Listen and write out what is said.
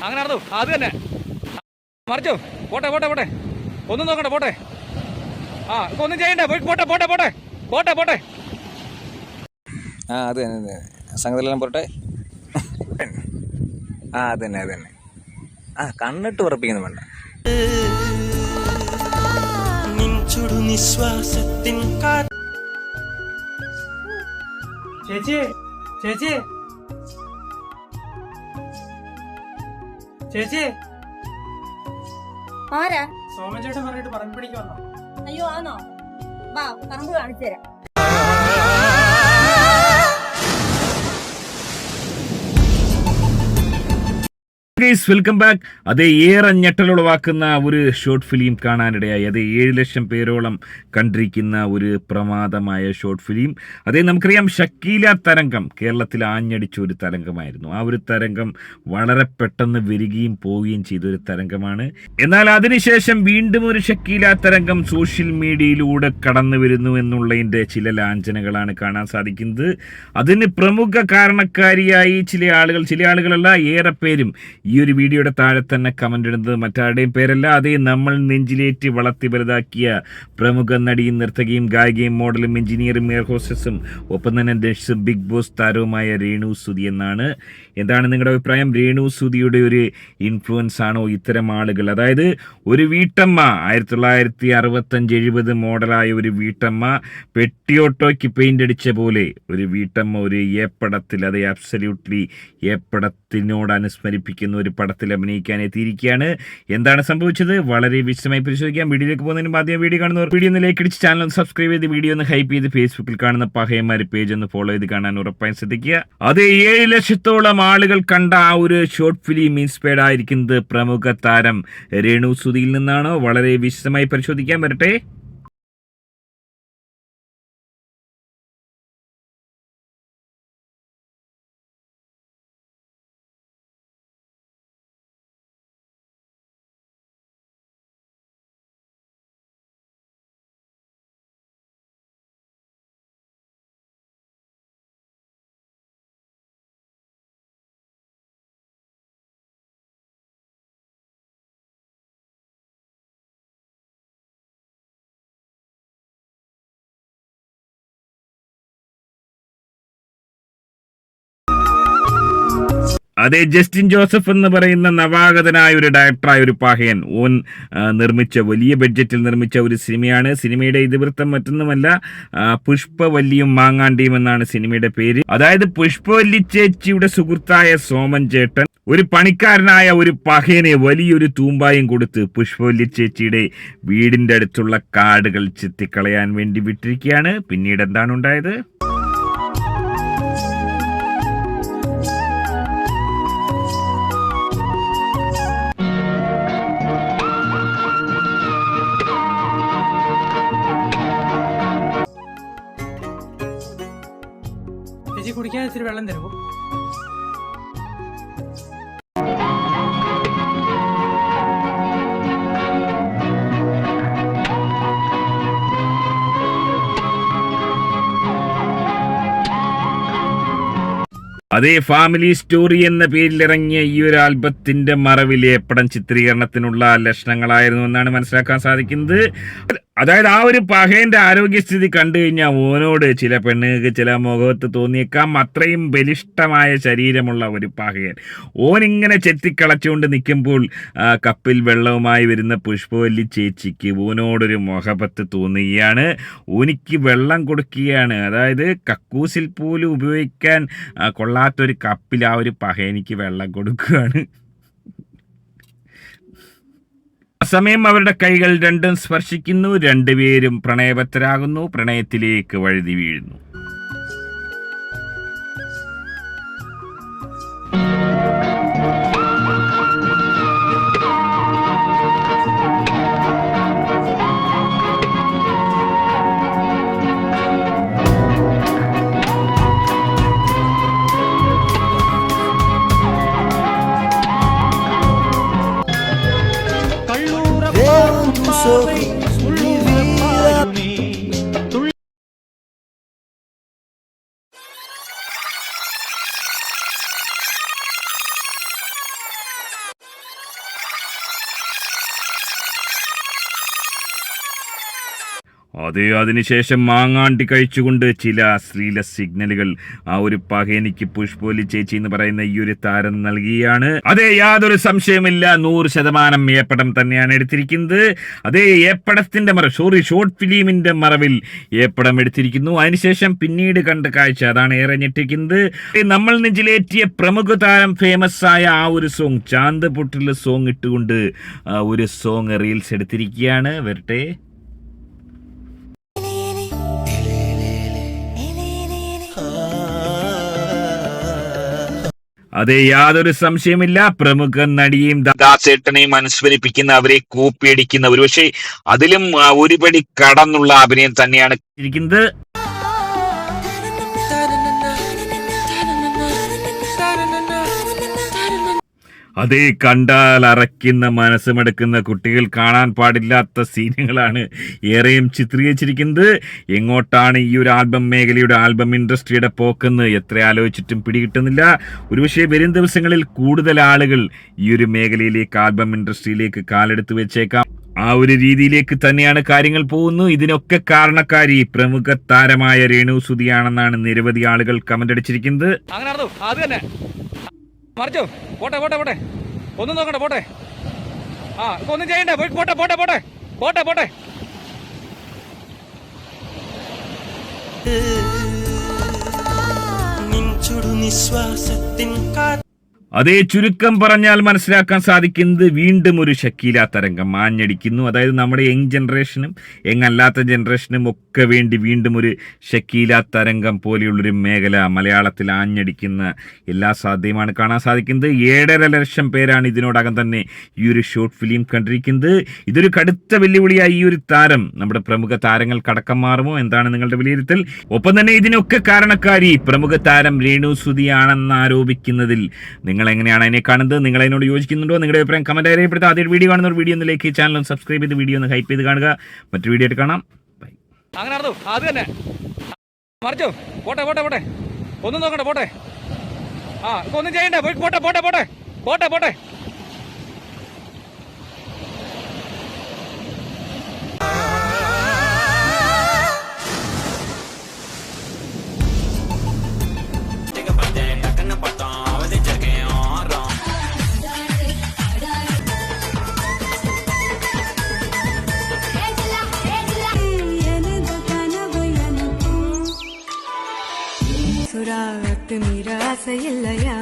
അങ്ങനെ നടന്നു. അത് തന്നെ മറിച്ചോ. പോട്ടെ പോട്ടെ പോട്ടെ, ഒന്നും നോക്കട്ടെ, പോട്ടെ. ഇപ്പൊ ഒന്നും ചെയ്യണ്ടേ, പോട്ടെ പോട്ടെ പോട്ടെ പോട്ടെ പോട്ടെ. അത് തന്നെ സംഗതിയെല്ലാം പോട്ടെ. അത് തന്നെ അത് തന്നെ. കണ്ണിട്ട് ഉറപ്പിക്കുന്നു വേണ്ട. ചേച്ചി ചേച്ചി ചേച്ചി, ആരാ? സോമൻ ചേട്ടൻ പറഞ്ഞിട്ട് പറമ്പ് പിടിക്ക് വന്നോ? അയ്യോ ആണോ? വാ, പറമ്പ് കാണിച്ചു തരാം. Welcome back. അതേ ഏറെ ഞെട്ടലുളവാക്കുന്ന ഒരു ഷോർട്ട് ഫിലിം കാണാനിടയായി. അത് 7 ലക്ഷം പേരോളം കണ്ടിരിക്കുന്ന ഒരു പ്രമാദമായ ഷോർട്ട് ഫിലിം. അതേ നമുക്കറിയാം, ഷക്കീല തരംഗം കേരളത്തിൽ ആഞ്ഞടിച്ച ഒരു തരംഗമായിരുന്നു. ആ ഒരു തരംഗം വളരെ പെട്ടെന്ന് വരികയും പോവുകയും ചെയ്ത ഒരു തരംഗമാണ്. എന്നാൽ അതിനുശേഷം വീണ്ടും ഒരു ഷക്കീല തരംഗം സോഷ്യൽ മീഡിയയിലൂടെ കടന്നു വരുന്നു എന്നുള്ളതിൻ്റെ ചില ലാഞ്ചനകളാണ് കാണാൻ സാധിക്കുന്നത്. അതിന് പ്രമുഖ കാരണക്കാരിയായി ചില ആളുകളല്ല ഏറെ പേരും ഈ ഒരു വീഡിയോയുടെ താഴെ തന്നെ കമന്റ് ഇടുന്നത് മറ്റാരുടെയും പേരല്ല, അതേ നമ്മൾ നെഞ്ചിലേറ്റ് വളർത്തി വലുതാക്കിയ പ്രമുഖ നടിയും നർത്തകിയും ഗായികയും മോഡലും എഞ്ചിനീയറും എയർ ഹോസ്റ്റസും ഒപ്പം തന്നെ നഴ്സും ബിഗ് ബോസ് താരവുമായ രേണു സുധി എന്നാണ്. എന്താണ് നിങ്ങളുടെ അഭിപ്രായം? രേണു സുധിയുടെ ഒരു ഇൻഫ്ലുവൻസ് ആണോ ഇത്തരം ആളുകൾ? അതായത് ഒരു വീട്ടമ്മ 1965-70 മോഡലായ ഒരു വീട്ടമ്മ പെട്ടിയോട്ടോയ്ക്ക് പെയിന്റ് അടിച്ച പോലെ ഒരു വീട്ടമ്മ ഒരു ഏപ്പടത്തിൽ, അത് അബ്സല്യൂട്ട്ലി ഏപ്പടത്തിനോട് അനുസ്മരിപ്പിക്കുന്ന ഒരു പടത്തിൽ അഭിനയിക്കാൻ എത്തിയിരിക്കുകയാണ്. എന്താണ് സംഭവിച്ചത്? വളരെ വിശദമായി പരിശോധിക്കാം. വീഡിയോയിലേക്ക് പോകുന്നതിന് ആദ്യം വീഡിയോ കാണുന്നവർ വീഡിയോ ഒന്ന് ലൈക്ക് അടിച്ച് ചാനൽ ഒന്ന് സബ്സ്ക്രൈബ് ചെയ്ത് വീഡിയോ ഒന്ന് ഹൈപ്പ് ചെയ്ത് ഫേസ്ബുക്കിൽ കാണുന്ന പഹയന്മാർ പേജ് ഒന്ന് ഫോളോ ചെയ്ത് കാണാൻ ഉറപ്പായും ശ്രദ്ധിക്കുക. അത് 7 ലക്ഷത്തോളം ആളുകൾ കണ്ട ആ ഒരു ഷോർട്ട് ഫിലിം ഇൻസ്പയർഡ് ആയിരിക്കുന്നത് പ്രമുഖ താരം രേണു സുധിയിൽ നിന്നാണ്. വളരെ വിശദമായി പരിശോധിക്കാൻ വരട്ടെ. അതെ, ജസ്റ്റിൻ ജോസഫ് എന്ന് പറയുന്ന നവാഗതനായ ഒരു ഡയറക്ടറായ ഒരു പഹയൻ ഓൻ നിർമ്മിച്ച വലിയ ബഡ്ജറ്റിൽ നിർമ്മിച്ച ഒരു സിനിമയാണ്. സിനിമയുടെ ഇതിവൃത്തം മറ്റൊന്നുമല്ല, പുഷ്പവല്ലിയും മാങ്ങാണ്ടിയും എന്നാണ് സിനിമയുടെ പേര്. അതായത് പുഷ്പവല്ലി ചേച്ചിയുടെ സുഹൃത്തായ സോമൻ ചേട്ടൻ ഒരു പണിക്കാരനായ ഒരു പഹയനെ വലിയൊരു തൂമ്പായും കൊടുത്ത് പുഷ്പവല്ലി ചേച്ചിയുടെ വീടിന്റെ അടുത്തുള്ള കാടുകൾ ചെത്തിക്കളയാൻ വേണ്ടി വിട്ടിരിക്കുകയാണ്. പിന്നീട് എന്താണ് ഉണ്ടായത്? ചേച്ചി കുടിക്കാൻ ഇച്ചിരി വെള്ളം തരുമോ? അതേ, ഫാമിലി സ്റ്റോറി എന്ന പേരിൽ ഇറങ്ങിയ ഈ ഒരു ആൽബത്തിന്റെ മറവിലെ പടം ചിത്രീകരണത്തിനുള്ള ലക്ഷണങ്ങളായിരുന്നു എന്നാണ് മനസ്സിലാക്കാൻ സാധിക്കുന്നത്. അതായത് ആ ഒരു പഹയന്റെ ആരോഗ്യസ്ഥിതി കണ്ടു കഴിഞ്ഞാൽ ഓനോട് ചില പെണ്ണുങ്ങൾക്ക് ചില മുഖത്ത് തോന്നിയേക്കാം. അത്രയും ബലിഷ്ഠമായ ശരീരമുള്ള ഒരു പഹയൻ ഓനിങ്ങനെ ചെത്തിക്കളച്ചുകൊണ്ട് നിൽക്കുമ്പോൾ കപ്പിൽ വെള്ളവുമായി വരുന്ന പുഷ്പവല്ലി ചേച്ചിക്ക് ഓനോടൊരു മുഹബത്ത് തോന്നുകയാണ്. ഓനിക്ക് വെള്ളം കൊടുക്കുകയാണ്. അതായത് കക്കൂസിൽ പോലും ഉപയോഗിക്കാൻ കൊള്ളാത്തൊരു കപ്പിൽ ആ ഒരു പഹയനിക്ക് വെള്ളം കൊടുക്കുകയാണ്. സമയം അവരുടെ കൈകൾ രണ്ടും സ്പർശിക്കുന്നു. രണ്ടുപേരും പ്രണയബദ്ധരാകുന്നു, പ്രണയത്തിലേക്ക് വഴുതി വീഴുന്നു. Deus, അതെ, അതിനുശേഷം മാങ്ങാണ്ടി കഴിച്ചുകൊണ്ട് ചില അശ്ലീല സിഗ്നലുകൾ ആ ഒരു പകയനിക്ക് പുഷ്പോലി ചേച്ചി എന്ന് പറയുന്ന ഈ ഒരു താരം നൽകിയാണ്. അതെ, യാതൊരു സംശയമില്ല, 100% ഏപ്പടം തന്നെയാണ് എടുത്തിരിക്കുന്നത്. അതേ, ഏപ്പടത്തിന്റെ ഷോർട്ട് ഫിലിമിന്റെ മറവിൽ ഏപ്പടം എടുത്തിരിക്കുന്നു. അതിനുശേഷം പിന്നീട് കണ്ട കാഴ്ച അതാണ് ഏറെ ഞെട്ടിക്കുന്നത്. നമ്മൾ നെഞ്ചിലേറ്റിയ പ്രമുഖ താരം ഫേമസ് ആയ ആ ഒരു സോങ് ചാന്ത് പൊട്ടിലെ സോങ് ഇട്ടുകൊണ്ട് ഒരു സോങ് റീൽസ് എടുത്തിരിക്കുകയാണ്. വരട്ടെ. അതെ, യാതൊരു സംശയമില്ല, പ്രമുഖ നടിയും ദാസേട്ടനെയും അനുസ്മരിപ്പിക്കുന്ന, അവരെ കൂപ്പിയടിക്കുന്ന, ഒരുപക്ഷെ അതിലും ഒരുപടി കടന്നുള്ള അഭിനയം തന്നെയാണ് ഇരിക്കുന്നത്. അതേ, കണ്ടാൽ അറയ്ക്കുന്ന മനസ്സുമെടുക്കുന്ന കുട്ടികൾ കാണാൻ പാടില്ലാത്ത സീനുകളാണ് ഏറെയും ചിത്രീകരിച്ചിരിക്കുന്നത്. എങ്ങോട്ടാണ് ഈ ഒരു ആൽബം മേഖലയുടെ ആൽബം ഇൻഡസ്ട്രിയുടെ പോക്കെന്ന് എത്ര ആലോചിച്ചിട്ടും പിടികിട്ടുന്നില്ല. ഒരുപക്ഷെ വരും ദിവസങ്ങളിൽ കൂടുതൽ ആളുകൾ ഈ ഒരു മേഖലയിലേക്ക്, ആൽബം ഇൻഡസ്ട്രിയിലേക്ക് കാലെടുത്ത് വെച്ചേക്കാം. ആ ഒരു രീതിയിലേക്ക് തന്നെയാണ് കാര്യങ്ങൾ പോകുന്നത്. ഇതിനൊക്കെ കാരണക്കാരി പ്രമുഖ താരമായ രേണു സുധിയാണെന്നാണ് നിരവധി ആളുകൾ കമന്റ് അടിച്ചിരിക്കുന്നത്. മറിച്ചോ, പോട്ടെ പോട്ടെ പോട്ടെ, ഒന്നും നോക്കണ്ട, പോട്ടെ. ഒന്നും ചെയ്യണ്ട, പോട്ടെ പോട്ടെ പോട്ടെ പോട്ടെ പോട്ടെ. അതേ, ചുരുക്കം പറഞ്ഞാൽ മനസ്സിലാക്കാൻ സാധിക്കുന്നത് വീണ്ടും ഒരു ഷക്കീല തരംഗം ആഞ്ഞടിക്കുന്നു. അതായത് നമ്മുടെ യങ് ജനറേഷനും യങ് അല്ലാത്ത ജനറേഷനും ഒക്കെ വേണ്ടി വീണ്ടും ഒരു ഷക്കീല തരംഗം പോലെയുള്ളൊരു മേഖല മലയാളത്തിൽ ആഞ്ഞടിക്കുന്ന എല്ലാ സാധ്യതയുമാണ് കാണാൻ സാധിക്കുന്നത്. 7.5 ലക്ഷം പേരാണ് ഇതിനോടകം തന്നെ ഈ ഒരു ഷോർട്ട് ഫിലിം കണ്ടിരിക്കുന്നത്. ഇതൊരു കടുത്ത വെല്ലുവിളിയായി ഈ ഒരു താരം, നമ്മുടെ പ്രമുഖ താരങ്ങൾ കടക്കം മാറുമോ? എന്താണ് നിങ്ങളുടെ വിലയിരുത്തൽ? ഒപ്പം തന്നെ ഇതിനൊക്കെ കാരണക്കാരി പ്രമുഖ താരം രേണു സുധിയാണെന്ന് ആരോപിക്കുന്നതിൽ നിങ്ങൾ എങ്ങനെയാണ് അതിനെ കാണുന്നത്? നിങ്ങൾ അതിനോട് യോജിക്കുന്നുണ്ടോ? നിങ്ങളുടെ അഭിപ്രായം കമന്റ് രേഖപ്പെടുത്തുക. ആദ്യം വീഡിയോ കാണുന്ന ഒരു വീഡിയോ ഒന്ന് ലൈക്ക്, ചാനൽ സബ്സ്ക്രൈബ് ചെയ്ത് വീഡിയോ ഒന്ന് ഹൈപ്പ് ചെയ്ത് കാണുക. മറ്റൊരു വീഡിയോ ആയിട്ട് കാണാം. ബൈ. അങ്ങനെ നടന്നു, അത് തന്നെ. മറിച്ചോ, പോട്ടെ പോട്ടെ പോട്ടെ, ഒന്നും നോക്കണ്ട, പോട്ടെ. ഒന്നും ചെയ്യണ്ട, പോട്ടെ പോട്ടെ പോട്ടെ പോട്ടെ പോട്ടെ. സുരാട്ട് നിരാശയില്ലയാ.